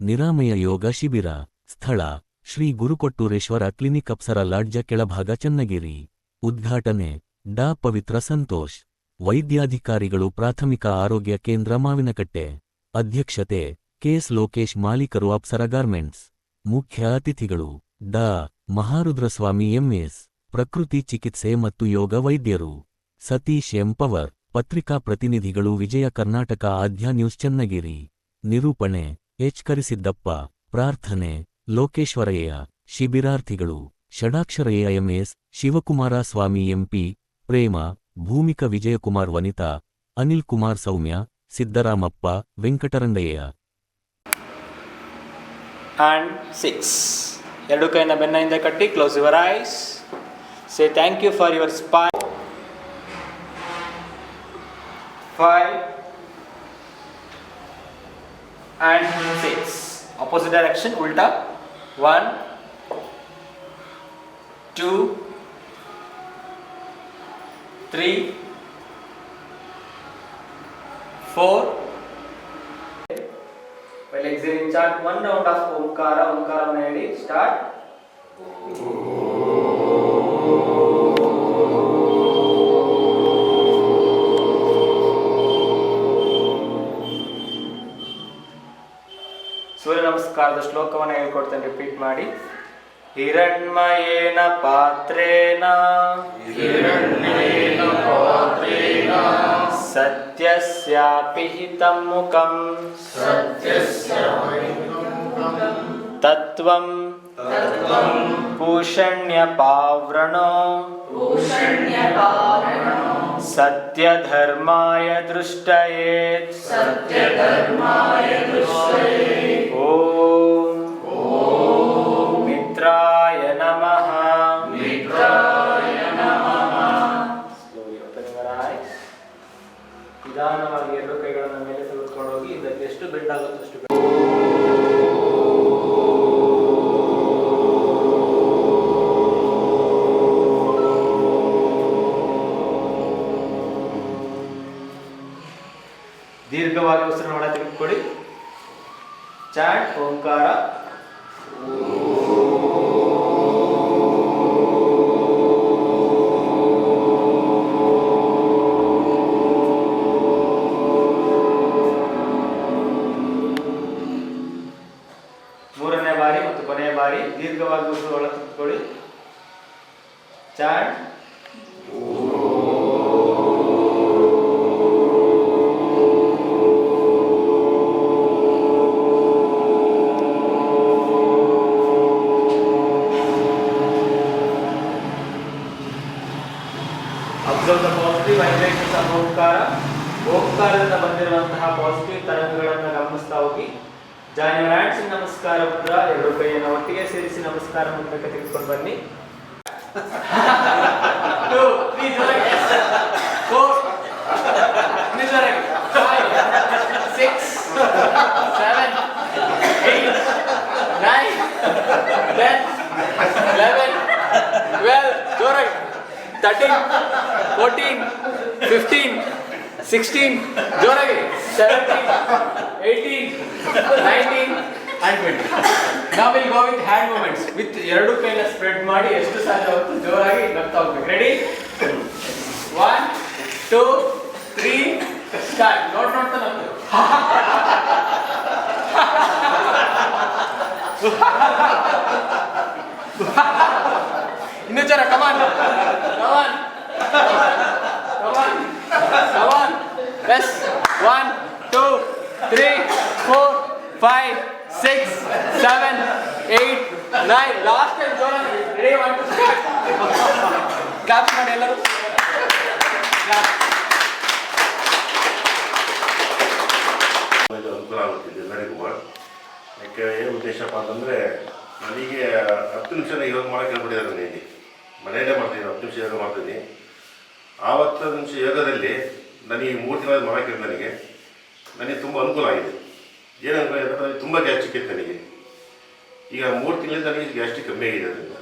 ನಿರಾಮಯ ಯೋಗ ಶಿಬಿರ. ಸ್ಥಳ Shri Gurukottureshwara clinic Apsara lodge ಕೆಳಭಾಗ Channagiri. ಉದ್ಘಾಟನೆ ಡಾ ಪವಿತ್ರ ಸಂತೋಷ್. ವೈದ್ಯಾಧಿಕಾರಿಗಳು ಪ್ರಾಥಮಿಕ ಆರೋಗ್ಯ ಕೇಂದ್ರ ಮಾವಿನಕಟ್ಟೆ. ಅಧ್ಯಕ್ಷತೆ ಕೆಎಸ್ ಲೋಕೇಶ್ ಮಾಲೀಕರು ಅಪ್ಸರ ಗಾರ್ಮೆಂಟ್ಸ್. ಮುಖ್ಯ ಅತಿಥಿಗಳು ಡಾ ಮಹಾರುದ್ರಸ್ವಾಮಿ ಎಂಎಸ್, ಪ್ರಕೃತಿ ಚಿಕಿತ್ಸೆ ಮತ್ತು ಯೋಗ ವೈದ್ಯರು. ಸತೀಶ್ ಎಂ ಪವರ್. ಪತ್ರಿಕಾ ಪ್ರತಿನಿಧಿಗಳು ವಿಜಯ ಕರ್ನಾಟಕ ಆದ್ಯ ನ್ಯೂಸ್ ಚನ್ನಗಿರಿ. ನಿರೂಪಣೆ ಎಚ್ ಕರಿಸಿದ್ದಪ್ಪ. ಪ್ರಾರ್ಥನೆ ಲೋಕೇಶ್ವರಯ್ಯ. ಶಿಬಿರಾರ್ಥಿಗಳು Shadaksharaiah M S, Shivakumara Swamy M P, Prema, Bhoomika Vijayakumar Vanitha, Anil Kumar Soumya, Siddaramappa, Venkatarangaiah. And 6. ಎರಡು ಕೈನ ಬೆನ್ನ ಹಿಂದೆ ಕಟ್ಟಿ, close your eyes. Say thank you for your spy. 5 and 6. Opposite direction, ulta. 1 2 3 4. While exhaling, chant one round of Omkara. Omkara Nayadi. Start. ಸೂರ್ಯ ನಮಸ್ಕಾರದ ಶ್ಲೋಕವನ್ನು ಹೇಳ್ಕೊಡ್ತೇನೆ, ರಿಪೀಟ್ ಮಾಡಿ. ಹಿರಣ್ಮಯೇನ ಪಾತ್ರೇನ ಸತ್ಯಸ್ಯಾಪಿ ಹಿತಂ ಮುಖಂ ತತ್ವಂ ಪೂಷಣ್ಯ ಪಾವ್ರಣೋ ಸತ್ಯಧರ್ಮಾಯ ದೃಷ್ಟಯೇತ್. ಓಂ ಮಿತ್ರಾಯ ನಮಃ. ನಿಧಾನವಾಗಿ ಎರಡು ಕೈಗಳನ್ನು ಮೇಲೆ ತೆಗೆದುಕೊಂಡು ಹೋಗಿ ಇದಕ್ಕೆ ಎಷ್ಟು ಬೆಂಡ್ ಆಗುತ್ತೋ ಅಷ್ಟು ದೀರ್ಘವಾಗಿ ಉಸಿರು ಒಳ ತೆಗೆದುಕೊಳ್ಳಿ. ಚಾಟ್ ಓಂಕಾರ. ಮೂರನೇ ಬಾರಿ ಮತ್ತು ಕೊನೆಯ ಬಾರಿ ದೀರ್ಘವಾಗಿ ಉಸಿರು ಒಳ ತೆಗೆದುಕೊಳ್ಳಿ. Chant observe the positive vibrations of Omkara. ಓಂಕಾರದಿಂದ ಬಂದಿರುವಂತಹ ಪಾಸಿಟಿವ್ ತರಂಗಗಳನ್ನು ಗಮನಿಸ್ತಾ ಹೋಗಿ. ಜಾಯಿನ್ ಯುವರ್ ಹ್ಯಾಂಡ್ಸ್ ಇನ್ ನಮಸ್ಕಾರ ಮುದ್ರ. ಎರಡು ಕೈಯನ್ನು ಒಟ್ಟಿಗೆ ಸೇರಿಸಿ ನಮಸ್ಕಾರ ಮುದ್ರಕ್ಕೆ ತೆಗೆದುಕೊಂಡು ಬನ್ನಿ. 2 3 4 ನಿಧಾನವಾಗಿ 5 6 7 8 9 10 11 12 ಜೋರಾಗಿ 13 14 15 16 ಜೋರಾಗಿ 17 18 19 and 20. Now we'll go with hand movements. With ಎರಡು ಕೈನ ಸ್ಪ್ರೆಡ್ ಮಾಡಿ ಎಷ್ಟು ಸಾಧ್ಯವಾಗುತ್ತೋ ಜೋರಾಗಿ ನಗ್ತಾ ಹೋಗ್ಬೇಕು. ರೆಡಿ? 1 2 3 ಸ್ಟಾರ್ಟ್. ನೋಡ್ತಾ ನಗ್ತು. ಇನ್ನೂ ಜೋರ. ಕಮಾನ್ ಕಮಾನ್ ಕಮಾನ್ ಕಮಾನ್. ಎಸ್. 1 2 3 4 5 6 7 8 9. ಲಾಸ್ಟ್ ಟೈಮ್ ಜೋರಾಗಿ. ರೆಡಿ? 1 2 ಸ್ಟಾರ್ಟ್. ಕ್ಲಾಪ್ ಮಾಡಿ ಎಲ್ಲರೂ. ಅನುಕೂಲ ಆಗುತ್ತಿದೆ ಎಲ್ಲರಿಗೂ. ಯಾಕೆ ಏನು ಉದ್ದೇಶಪ್ಪ ಅಂತಂದರೆ, ನನಗೆ 10 ನಿಮಿಷ ಯೋಗ ಮಾಡೋಕ್ಕೆ ಹೇಳ್ಬಿಟ್ಟಿದ್ದಾರೆ. ನನಗೆ ಮನೆಯಲ್ಲೇ ಮಾಡ್ತೀನಿ, 10 ನಿಮಿಷ ಯೋಗ ಮಾಡ್ತೀನಿ. ಆ 10 ನಿಮಿಷ ಯೋಗದಲ್ಲಿ ನನಗೆ 3 ತಿಂಗಳ ಮಾಡೋಕ್ಕೆ ನನಗೆ ತುಂಬ ಅನುಕೂಲ ಆಗಿದೆ. ಏನಂದರೆ ತುಂಬ ಗ್ಯಾಸ್ಟ್ರಿಕ್ ಇತ್ತು ನನಗೆ. ಈಗ 3 ತಿಂಗಳಿಂದ ನನಗೆ ಗ್ಯಾಸ್ಟ್ರಿಕ್ ಕಮ್ಮಿ ಆಗಿದೆ ಅದರಿಂದ.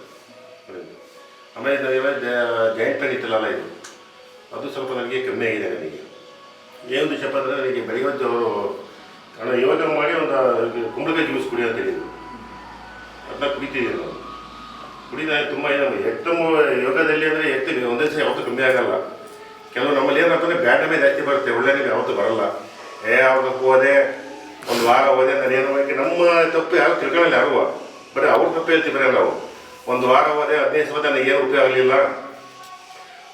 ಆಮೇಲೆ ನನಗೆ ಜಾಯಿಂಟ್ ಪೇನ್ ಇತ್ತಲ್ಲ, ಇದು ಅದು ಸ್ವಲ್ಪ ನನಗೆ ಕಮ್ಮಿ ಆಗಿದೆ. ನನಗೆ ಏನು ವಿಷಯಪ್ಪ ಅಂದರೆ, ನನಗೆ ಬೆಳಗ್ಗೆ ಹೊತ್ತು ಅವರು ನಾನು ಯೋಗ ಮಾಡಿ ಒಂದು ಕುಂಬಳಕಾಯಿ ಜ್ಯೂಸ್ ಕುಡಿ ಅಂತ ಹೇಳಿದ್ರು, ಅದನ್ನ ಕುಡಿತಿದ್ದೀನಿ ನಾವು. ಕುಡಿದ ತುಂಬ ಎಕ್ದಮ್ ಯೋಗದಲ್ಲಿ ಅಂದರೆ ಎತ್ತಿ ಒಂದೇ ಸಲ ಯಾವತ್ತೂ ಕಮ್ಮಿ ಆಗಲ್ಲ. ಕೆಲವು ನಮ್ಮಲ್ಲಿ ಏನಂತಂದರೆ ಬ್ಯಾಡಮೇ ಜಾಸ್ತಿ ಬರುತ್ತೆ, ಒಳ್ಳೆಯದೇ ಯಾವತ್ತೂ ಬರಲ್ಲ. ಅವ್ರಿಗೆ ಹೋದೆ ಒಂದು ವಾರ ಹೋದೆ ನಾನು ಏನು ಮಾಡಿ ನಮ್ಮ ತಪ್ಪು ಯಾರು ತಿಳ್ಕೊಳ್ಳಲ್ಲ, ಯಾರು ಬರೀ ಅವ್ರ ತಪ್ಪು ಹೇಳ್ತೀವಿ ನಾವು. ಒಂದು ವಾರ ಹೋದೆ 15 ಸಲ ನನಗೆ ಏನು ಉಪಯೋಗ ಆಗಲಿಲ್ಲ.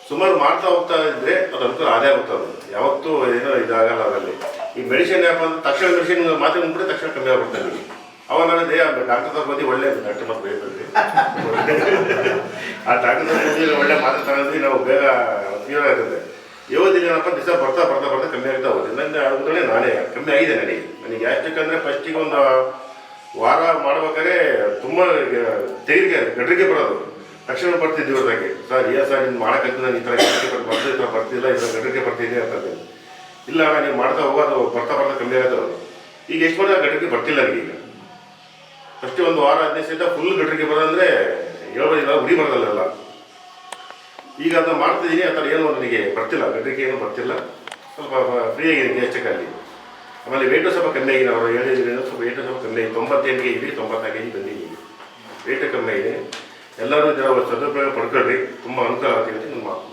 ಸುಮಾರು ಮಾಡ್ತಾ ಹೋಗ್ತಾ ಇದ್ದರೆ ಅದು ಅನುಕೂಲ ಆದೇ ಆಗುತ್ತೆ. ಅದು ಯಾವತ್ತೂ ಏನೋ ಇದಾಗಲ್ಲ ಅದರಲ್ಲಿ. ಈ ಮೆಡಿಸಿನ್ ಯಾಕಂದ್ರೆ ತಕ್ಷಣ ಮೆಡಿಸಿನ್ ಮಾತ್ರ ಬಂದ್ಬಿಟ್ಟು ತಕ್ಷಣ ಕಮ್ಮಿ ಆಗ್ಬಿಡ್ತಾ ನಿಮಗೆ. ಅವಾಗ ನಾನು ಡಾಕ್ಟರ್ ತಗೊಂಡು ಒಳ್ಳೆ ಡಾಕ್ಟರ್ ಮಾತ್ರ ಬೇಕಂದ್ರಿ ಆ ಡಾಕ್ಟರ್ ತಗೊಂಡು ಒಳ್ಳೆ ಮಾತ್ರ ತಗೊಂಡ್ರಿ ನಾವು ಬೇಗ ಕ್ಲಿಯರ್ ಆಗುತ್ತೆ. ಯೋಗದಲ್ಲಿ ಏನಪ್ಪ ದಿವಸ ಬರ್ತಾ ಬರ್ತಾ ಬರ್ತಾ ಕಮ್ಮಿ ಆಗ್ತಾ ಹೋಗುತ್ತೆ. ನನ್ನ ಅದನ್ನೇ ನಾನೇ ಕಮ್ಮಿ ಆಗಿದೆ ನನಗೆ ಗ್ಯಾಸ್ಟ್ರಿಕ್ ಅಂದರೆ ಫಸ್ಟಿಗೆ ಒಂದು ವಾರ ಮಾಡ್ಬೇಕಾದ್ರೆ ತುಂಬ ತೆರಿಗೆ ಗಡ್ರಿಗೆ ಬರೋದು. ತಕ್ಷಣ ಬರ್ತಿದ್ವಿ ಅವ್ರಿಗೆ, ಸರ್ ಸರ್ ಇನ್ನು ಮಾಡೋಕ್ಕಂತ ನಾನು ಈ ಥರ ಬರ್ತಿಲ್ಲ ಈ ಥರ ಗಡ್ರಿಗೆ ಬರ್ತಿದ್ದೆ ಅಂತಂದ್ರೆ, ಇಲ್ಲ ಅಣ್ಣ ನೀವು ಮಾಡ್ತಾ ಹೋಗೋದು ಬರ್ತಾ ಬರ್ತಾ ಕಮ್ಮಿ ಆಗುತ್ತೆ ಅವರು. ಈಗ ಎಷ್ಟು ಮಾಡಿದ್ರೆ ಗಡ್ರಿಗೆ ಬರ್ತಿಲ್ಲ ನನಗೀಗ. ಫಸ್ಟೇ ಒಂದು ವಾರ 15 ಸಹಿತ ಫುಲ್ ಗಡ್ರಿಗೆ ಬರೋದಂದರೆ ಹೇಳ್ಬೋದಿಲ್ಲ, ಉರಿ ಬರೋದಲ್ಲ. ಈಗ ಅದನ್ನ ಮಾಡ್ತಿದ್ದೀನಿ, ಆ ಥರ ಏನು ನನಗೆ ಬರ್ತಿಲ್ಲ, ಗಡ್ರಿಗೆ ಏನು ಬರ್ತಿಲ್ಲ. ಸ್ವಲ್ಪ ಫ್ರೀ ಆಗಿದೆ ಗ್ಯಾಸ್ಟ್ರಿಕಲ್ಲಿ. ಆಮೇಲೆ ವೇಟು ಸ್ವಲ್ಪ ಕಮ್ಮಿ ಆಗಿದೆ. ಅವರು ಹೇಳಿದ್ರೆ ಸ್ವಲ್ಪ ವೇಟು ಸ್ವಲ್ಪ ಕಮ್ಮಿ ಆಗಿದೆ. 98 kg 94 kg ಬಂದಿದ್ದೀನಿ. ವೇಟು ಕಮ್ಮಿ ಆಗಿದೆ. ಎಲ್ಲರೂ ಇದರ ಸದುಪಯೋಗ ಪಡ್ಕೊಳ್ರಿ, ತುಂಬ ಅನುಕೂಲ ಆಗ್ತಿದೆ ಅಂತ ನಾನು ಮಾತು.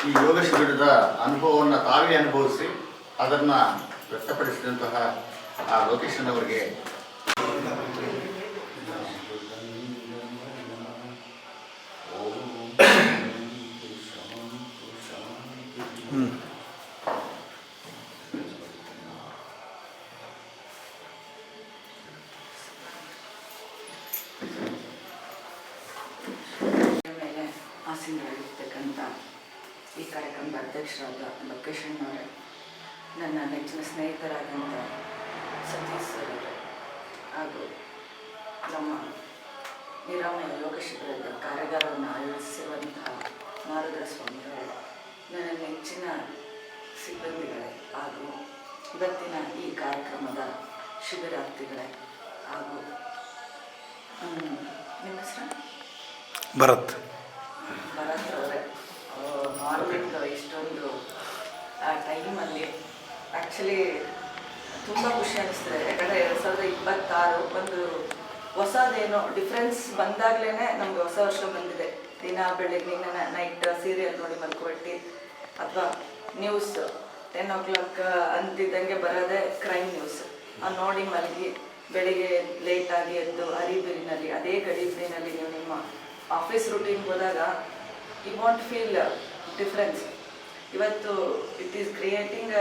ಈ ಯೋಗ ಶಿಬಿರದ ಅನುಭವವನ್ನು ತಾವೇ ಅನುಭವಿಸಿ ಅದನ್ನು ವ್ಯಕ್ತಪಡಿಸಿದಂತಹ ಆ ಲೋಕೇಶನ್ ಅವರಿಗೆ ಆಸೀನರಾಗಿರ್ತಕ್ಕಂಥ ಈ ಕಾರ್ಯಕ್ರಮದ ಅಧ್ಯಕ್ಷರಾದ ಲೊಕೇಶನ್ ಅವರೇ, ನನ್ನ ನೆಚ್ಚಿನ ಸ್ನೇಹಿತರಾದಂಥ ಸತೀಶ್ ಸರ್ ಹಾಗೂ ನಮ್ಮ ನಿರಾಮಯ ಯೋಗ ಶಿಬಿರದ ಕಾರ್ಯಾಗಾರವನ್ನು ಆಯೋಜಿಸಿರುವಂತಹ ಮಾರುದ್ರ ಸ್ವಾಮಿಗಳು, ನನ್ನ ನೆಚ್ಚಿನ ಸಿಬ್ಬಂದಿಗಳೇ ಹಾಗೂ ಇವತ್ತಿನ ಈ ಕಾರ್ಯಕ್ರಮದ ಶಿಬಿರಾರ್ಥಿಗಳೇ ಹಾಗೂ ನಿಮ್ಮ ಹೆಸರು ಭರತ್ ಅವರೇ, ಮಾರ್ನಿಂಗ್ ಇಷ್ಟೊಂದು ಆ ಟೈಮಲ್ಲಿ ಆ್ಯಕ್ಚುಲಿ ತುಂಬ ಖುಷಿ ಅನಿಸ್ತದೆ. ಯಾಕಂದರೆ 2026 ಒಂದು ಹೊಸದೇನೋ ಡಿಫ್ರೆನ್ಸ್ ಬಂದಾಗಲೇ ನಮಗೆ ಹೊಸ ವರ್ಷ ಬಂದಿದೆ. ದಿನ ಬೆಳಗ್ಗೆ ನೈಟ್ ಸೀರಿಯಲ್ ನೋಡಿ ಮಲ್ಕೊಬಿಟ್ಟು ಅಥವಾ ನ್ಯೂಸ್ 10 o'clock ಅಂತಿದ್ದಂಗೆ ಬರೋದೇ ಕ್ರೈಮ್ ನ್ಯೂಸ್ ನೋಡಿ ಮಲಗಿ ಬೆಳಿಗ್ಗೆ ಲೇಟಾಗಿ ಎದ್ದು ಅರಿಬಿರಿನಲ್ಲಿ ಅದೇ ಗಡಿಬಿಡಿನಲ್ಲಿ ನೀವು ನಿಮ್ಮ ಆಫೀಸ್ ರೂಟೀನ್ಗೆ ಹೋದಾಗ ಯು ವಾಂಟ್ ಫೀಲ್ ಡಿಫ್ರೆನ್ಸ್. ಇವತ್ತು it is creating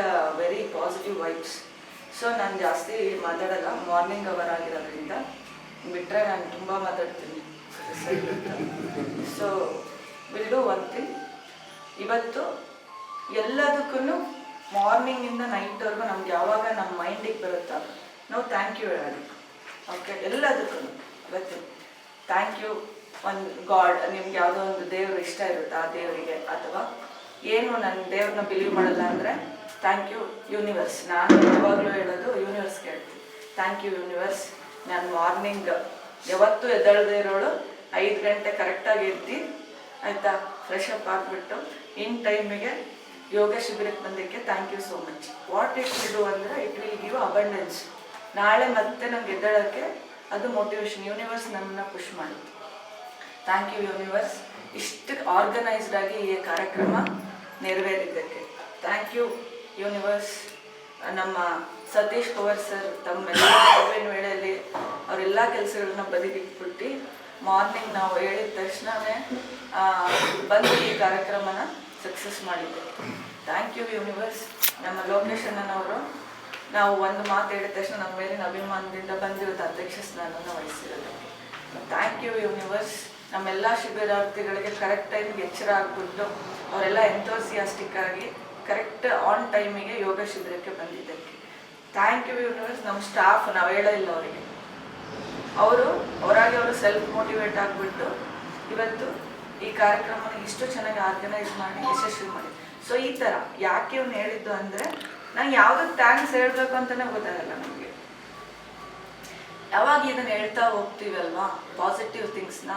very positive vibes. So ನಾನು ಜಾಸ್ತಿ ಮಾತಾಡಲ್ಲ, ಮಾರ್ನಿಂಗ್ ಅವರ್ ಆಗಿರೋದ್ರಿಂದ. ಬಿಟ್ಟರೆ ನಾನು ತುಂಬ ಮಾತಾಡ್ತೀನಿ. So will do one thing. ಇವತ್ತು ಎಲ್ಲದಕ್ಕೂ ಮಾರ್ನಿಂಗಿಂದ ನೈಟ್ವರೆಗೂ ನಮ್ಗೆ ಯಾವಾಗ ನಮ್ಮ ಮೈಂಡಿಗೆ ಬರುತ್ತೋ ನಾವು ಥ್ಯಾಂಕ್ ಯು ಹೇಳೋಣ. ಓಕೆ, ಎಲ್ಲದಕ್ಕೂ ಇವತ್ತು ಥ್ಯಾಂಕ್ ಯು. ಒಂದು ಗಾಡ್, ನಿಮ್ಗೆ ಯಾವುದೋ ಒಂದು ದೇವ್ರು ಇಷ್ಟ ಇರುತ್ತೆ, ಆ ದೇವರಿಗೆ, ಅಥವಾ ಏನು ನನ್ನ ದೇವ್ರನ್ನ ಬಿಲೀವ್ ಮಾಡಲ್ಲ ಅಂದರೆ ಥ್ಯಾಂಕ್ ಯು ಯೂನಿವರ್ಸ್. ನಾನು ಯಾವಾಗಲೂ ಹೇಳೋದು ಯೂನಿವರ್ಸ್ಗೆ ಹೇಳ್ತೀನಿ, ಥ್ಯಾಂಕ್ ಯು ಯೂನಿವರ್ಸ್. ನಾನು ಮಾರ್ನಿಂಗ್ ಯಾವತ್ತೂ ಎದ್ದೇಳದೇ ಇರೋಳು 5 ಗಂಟೆ ಕರೆಕ್ಟಾಗಿ ಎದ್ದು ಆಯಿತಾ, ಫ್ರೆಶ್ ಅಪ್ ಆಗಿಬಿಟ್ಟು ಇನ್ ಟೈಮಿಗೆ ಯೋಗ ಶಿಬಿರಕ್ಕೆ ಬಂದಕ್ಕೆ thank you so much. What it will do ಅಂದರೆ ಇಟ್ ವಿಲ್ ಗಿವ್ ಅಬಂಡೆನ್ಸ್. ನಾಳೆ ಮತ್ತೆ ನಮ್ಗೆ ಎದ್ದೇಳೋಕ್ಕೆ ಅದು ಮೋಟಿವೇಶನ್. ಯೂನಿವರ್ಸ್ ನಮ್ಮನ್ನ ಪುಷ್ ಮಾಡುತ್ತೆ. ಥ್ಯಾಂಕ್ ಯು ಯೂನಿವರ್ಸ್, ಇಷ್ಟು ಆರ್ಗನೈಸ್ಡ್ ಆಗಿ ಈ ಕಾರ್ಯಕ್ರಮ ನೆರವೇರಿದ್ದಕ್ಕೆ. Thank you universe. ನಮ್ಮ ಸತೀಶ್ ಪವರ್ ಸರ್ ತಮ್ಮೆಲ್ಲ ಕೋವಿಡ್ ವೇಳೆಯಲ್ಲಿ ಅವರೆಲ್ಲ ಕೆಲಸಗಳನ್ನ ಬದಿಗಿಟ್ಬಿಟ್ಟು ಮಾರ್ನಿಂಗ್ ನಾವು ಹೇಳಿದ ತಕ್ಷಣವೇ ಬಂದು ಈ ಕಾರ್ಯಕ್ರಮನ ಸಕ್ಸಸ್ ಮಾಡಿದ್ದೆ. Thank you universe. ನಮ್ಮ ಲೋಕೇಶನ್ನವರು ನಾವು ಒಂದು ಮಾತು ಹೇಳಿದ ತಕ್ಷಣ ನಮ್ಮ ಮೇಲಿನ ಅಭಿಮಾನದಿಂದ ಬಂದಿರೋದು ಅಧ್ಯಕ್ಷ ಸ್ಥಾನವನ್ನು ವಹಿಸಿರೋದಕ್ಕೆ ಥ್ಯಾಂಕ್ ಯು ಯೂನಿವರ್ಸ್. ನಮ್ಮೆಲ್ಲ ಶಿಬಿರಾರ್ಥಿಗಳಿಗೆ ಕರೆಕ್ಟ್ ಟೈಮ್ಗೆ ಎಚ್ಚರ ಆಗಿಬಿಟ್ಟು ಅವರೆಲ್ಲ ಎಂಥೋಸಿಯಾಸ್ಟಿಕ್ ಆಗಿ ಕರೆಕ್ಟ್ ಆನ್ ಟೈಮಿಗೆ ಯೋಗ ಶಿಬಿರಕ್ಕೆ ಬಂದಿದ್ದಕ್ಕೆ ಥ್ಯಾಂಕ್ ಯು ಯೂನಿವರ್ಸ್. ನಮ್ಮ ಸ್ಟಾಫ್ ನಾವು ಹೇಳೋಲ್ಲ ಅವರಿಗೆ, ಅವರಾಗಿ ಅವರು ಸೆಲ್ಫ್ ಮೋಟಿವೇಟ್ ಆಗಿಬಿಟ್ಟು ಇವತ್ತು ಈ ಕಾರ್ಯಕ್ರಮನ ಇಷ್ಟು ಚೆನ್ನಾಗಿ ಆರ್ಗನೈಸ್ ಮಾಡಿ ಯಶಸ್ವಿ ಮಾಡಿ. ಸೊ ಈ ಥರ ಯಾಕೆ ಇವ್ನು ಹೇಳಿದ್ದು ಅಂದರೆ, ನಂಗೆ ಯಾವುದಕ್ಕೆ ಥ್ಯಾಂಕ್ಸ್ ಹೇಳಬೇಕು ಅಂತಲೇ ಗೊತ್ತಾಗಲ್ಲ ನಮಗೆ. ಯಾವಾಗ ಇದನ್ನು ಹೇಳ್ತಾ ಹೋಗ್ತೀವಲ್ವಾ ಪಾಸಿಟಿವ್ ಥಿಂಗ್ಸ್ನ,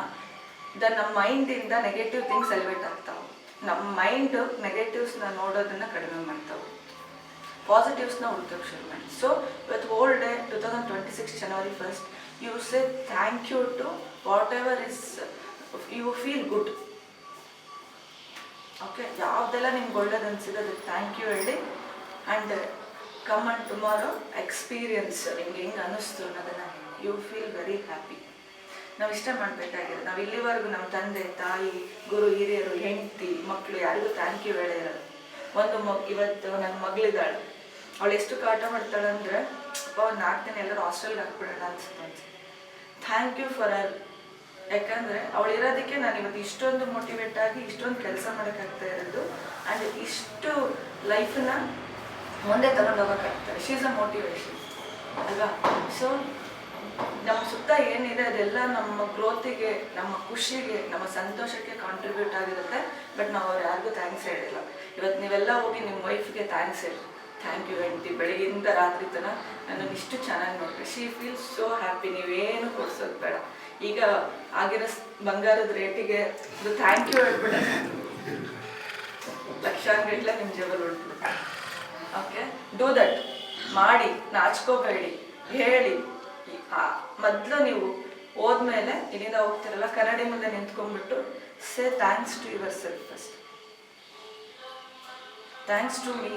ನಮ್ಮ ಮೈಂಡಿಂದ ನೆಗೆಟಿವ್ ಥಿಂಗ್ಸ್ ಎಲಿವೇಟ್ ಆಗ್ತಾವೆ. ನಮ್ಮ ಮೈಂಡು ನೆಗೆಟಿವ್ಸ್ನ ನೋಡೋದನ್ನು ಕಡಿಮೆ ಮಾಡ್ತಾವೆ. ಪಾಸಿಟಿವ್ಸ್ನ ಹುಡ್ಕಕ್ಕೆ ಶುರು ಮಾಡಿ. ಸೊ ಇವತ್ತು whole day 2026 January 1st you say thank you to whatever is you feel good. Okay, ಯಾವುದೆಲ್ಲ ನಿಮ್ಗೆ ಒಳ್ಳೇದು ಅನಿಸಿದೆ ಅದಕ್ಕೆ ಥ್ಯಾಂಕ್ ಯು ಹೇಳಿ. And come and tomorrow experience ನಿಮ್ಗೆ ಹೆಂಗೆ ಅನ್ನಿಸ್ತು ಅನ್ನೋದನ್ನು ಯು ಫೀಲ್ ವೆರಿ ಹ್ಯಾಪಿ. ನಾವು ಇಷ್ಟ ಮಾಡಬೇಕಾಗಿದೆ. ನಾವು ಇಲ್ಲಿವರೆಗೂ ನಮ್ಮ ತಂದೆ ತಾಯಿ ಗುರು ಹಿರಿಯರು ಹೆಂಡತಿ ಮಕ್ಕಳು ಯಾರಿಗೂ ಥ್ಯಾಂಕ್ ಯು ಹೇಳೇ ಇರೋದು. ಇವತ್ತು ನನ್ನ ಮಗಳಿದ್ದಾಳೆ, ಅವಳು ಎಷ್ಟು ಕಾಟ ಮಾಡ್ತಾಳೆ ಅಂದರೆ ಒಂದು 4 ದಿನ ಎಲ್ಲರೂ ಹಾಸ್ಟೆಲ್ಗೆ ಹಾಕ್ಬಿಡೋಣ ಅನ್ಸುತ್ತೆ. Thank you for our. ಯಾಕಂದರೆ ಅವಳು ಇರೋದಕ್ಕೆ ನಾನು ಇವತ್ತು ಇಷ್ಟೊಂದು ಮೋಟಿವೇಟ್ ಆಗಿ ಇಷ್ಟೊಂದು ಕೆಲಸ ಮಾಡೋಕ್ಕಾಗ್ತಾ ಇರೋದು. ಆ್ಯಂಡ್ ಇಷ್ಟು ಲೈಫನ್ನ ಮುಂದೆ ತಗೊಂಡು ಹೋಗೋಕ್ಕಾಗ್ತಾರೆ. ಶಿ ಈಸ್ ಅ ಮೋಟಿವೇಶನ್ ಅಲ್ವಾ? ಸೊ ನಮ್ಮ ಸುತ್ತ ಏನಿದೆ ಅದೆಲ್ಲ ನಮ್ಮ ಗ್ರೋತಿಗೆ, ನಮ್ಮ ಖುಷಿಗೆ, ನಮ್ಮ ಸಂತೋಷಕ್ಕೆ ಕಾಂಟ್ರಿಬ್ಯೂಟ್ ಆಗಿರುತ್ತೆ. ಬಟ್ ನಾವು ಅವ್ರು ಯಾರಿಗೂ ಥ್ಯಾಂಕ್ಸ್ ಹೇಳಿಲ್ಲ. ಇವತ್ತು ನೀವೆಲ್ಲ ಹೋಗಿ ನಿಮ್ಮ ವೈಫ್ಗೆ ಥ್ಯಾಂಕ್ಸ್ ಹೇಳಿ, ಥ್ಯಾಂಕ್ ಯು ಹೆಂಡತಿ, ಬೆಳಗ್ಗೆಯಿಂದ ರಾತ್ರಿ ತನಕ ನನ್ನನ್ನು ಇಷ್ಟು ಚೆನ್ನಾಗಿ ನೋಡ್ರಿ. She feel so happy. ನೀವೇನು ಕೊಡ್ಸೋದು ಬೇಡ. ಈಗ ಆಗಿರೋ ಬಂಗಾರದ ರೇಟಿಗೆ ಇದು ಥ್ಯಾಂಕ್ ಯು ಹೇಳ್ಬಿಡ ಲಕ್ಷಾಂಗಟ್ಲೆ ನಿಮ್ಮ ಜೇಬಲ್ಲಿ ಹೊಡ್ಬಿಡುತ್ತೆ. Okay, do that. ಮಾಡಿ, ನಾಚ್ಕೋಬೇಡಿ, ಹೇಳಿ. ಮೊದಲು ನೀವು ಹೋದ್ಮೇಲೆ ಇಲ್ಲಿಂದ ಹೋಗ್ತಿರಲ್ಲ, ಕನ್ನಡಿ ಮುಂದೆ ನಿಂತ್ಕೊಂಡ್ಬಿಟ್ಟು say thanks to yourself first. Thanks to me.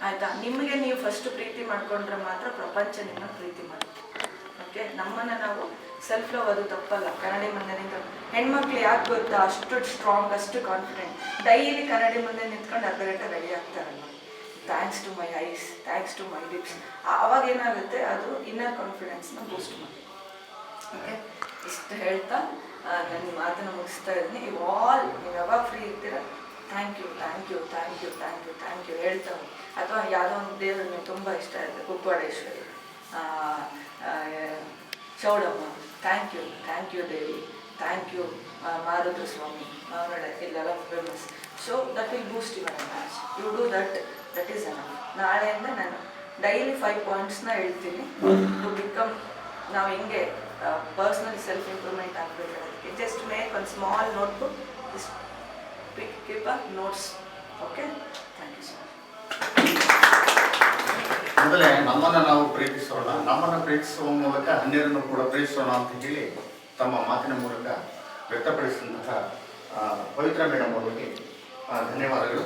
ಆಯಿತಾ? ನಿಮಗೆ ನೀವು ಫಸ್ಟ್ ಪ್ರೀತಿ ಮಾಡ್ಕೊಂಡ್ರೆ ಮಾತ್ರ ಪ್ರಪಂಚ ನಿಮ್ಮನ್ನು ಪ್ರೀತಿ ಮಾಡುತ್ತೆ. ಓಕೆ, ನಮ್ಮನ್ನು ನಾವು ಸೆಲ್ಫ್ ಲವ್ ಅದು ತಪ್ಪಲ್ಲ. ಕನ್ನಡಿ ಮುಂದೆ ನಿಂತು ಹೆಣ್ಮಕ್ಳು ಯಾಕೆ ಗೊತ್ತಾ ಅಷ್ಟು ಸ್ಟ್ರಾಂಗ್, ಅಷ್ಟು ಕಾನ್ಫಿಡೆಂಟ್? ಡೈಲಿ ಕನ್ನಡಿ ಮುಂದೆ ನಿಂತ್ಕೊಂಡು ಅರ್ಧ ಗಂಟೆ ರೆಡಿ ಆಗ್ತಾರಲ್ಲ. Thanks to my eyes, thanks to my lips. ಆವಾಗ ಏನಾಗುತ್ತೆ, ಅದು ಇನ್ನರ್ ಕಾನ್ಫಿಡೆನ್ಸ್ನ ಬೂಸ್ಟ್ ಮಾಡಿ. ಓಕೆ, ಇಷ್ಟು ಹೇಳ್ತಾ ನನ್ನ ಮಾತನ್ನು ಮುಗಿಸ್ತಾ ಇದ್ದೀನಿ. ನೀವು ಯಾವಾಗ ಫ್ರೀ ಇರ್ತೀರ thank you thank you thank you thank you thank you ಹೇಳ್ತಾ ಹೋಗಿ. ಅಥವಾ ಯಾವುದೋ ಒಂದು ದೇವರು ನೀವು ತುಂಬ ಇಷ್ಟ ಇದೆ, Kukkavadeshwari, Chowdamma, thank you Devi, thank you Marudra Swami, ಮಾವನಡೆ, ಇಲ್ಲೆಲ್ಲ famous. So that will boost your energy. You do that is enough. ನಾಳೆಯಿಂದ ನಾನು ಡೈಲಿ 5 ಪಾಯಿಂಟ್ಸ್ನ ಹೇಳ್ತೀನಿ ಟು ಬಿಕಮ್. ನಾವು ಹೆಂಗೆ ಪರ್ಸ್ನಲಿ ಸೆಲ್ಫ್ ಇಂಪ್ರೂವ್ಮೆಂಟ್ ಆಗಬೇಕಾಗೋದಕ್ಕೆ ಜಸ್ಟ್ ಮೇಕ್ ಒಂದು small notebook, just keep a notes. Okay, thank you so much. ಮೊದಲೇ ನಮ್ಮನ್ನು ನಾವು ಪ್ರೀತಿಸೋಣ, ನಮ್ಮನ್ನು ಪ್ರೀತಿಸುವ ಮೂಲಕ ಅನ್ಯರನ್ನು ಕೂಡ ಪ್ರೀತಿಸೋಣ ಅಂತ ಹೇಳಿ ತಮ್ಮ ಮಾತಿನ ಮೂಲಕ ವ್ಯಕ್ತಪಡಿಸಿದಂತಹ ಪವಿತ್ರ ಮೇಡಮ್ ಅವರಿಗೆ ಧನ್ಯವಾದಗಳು.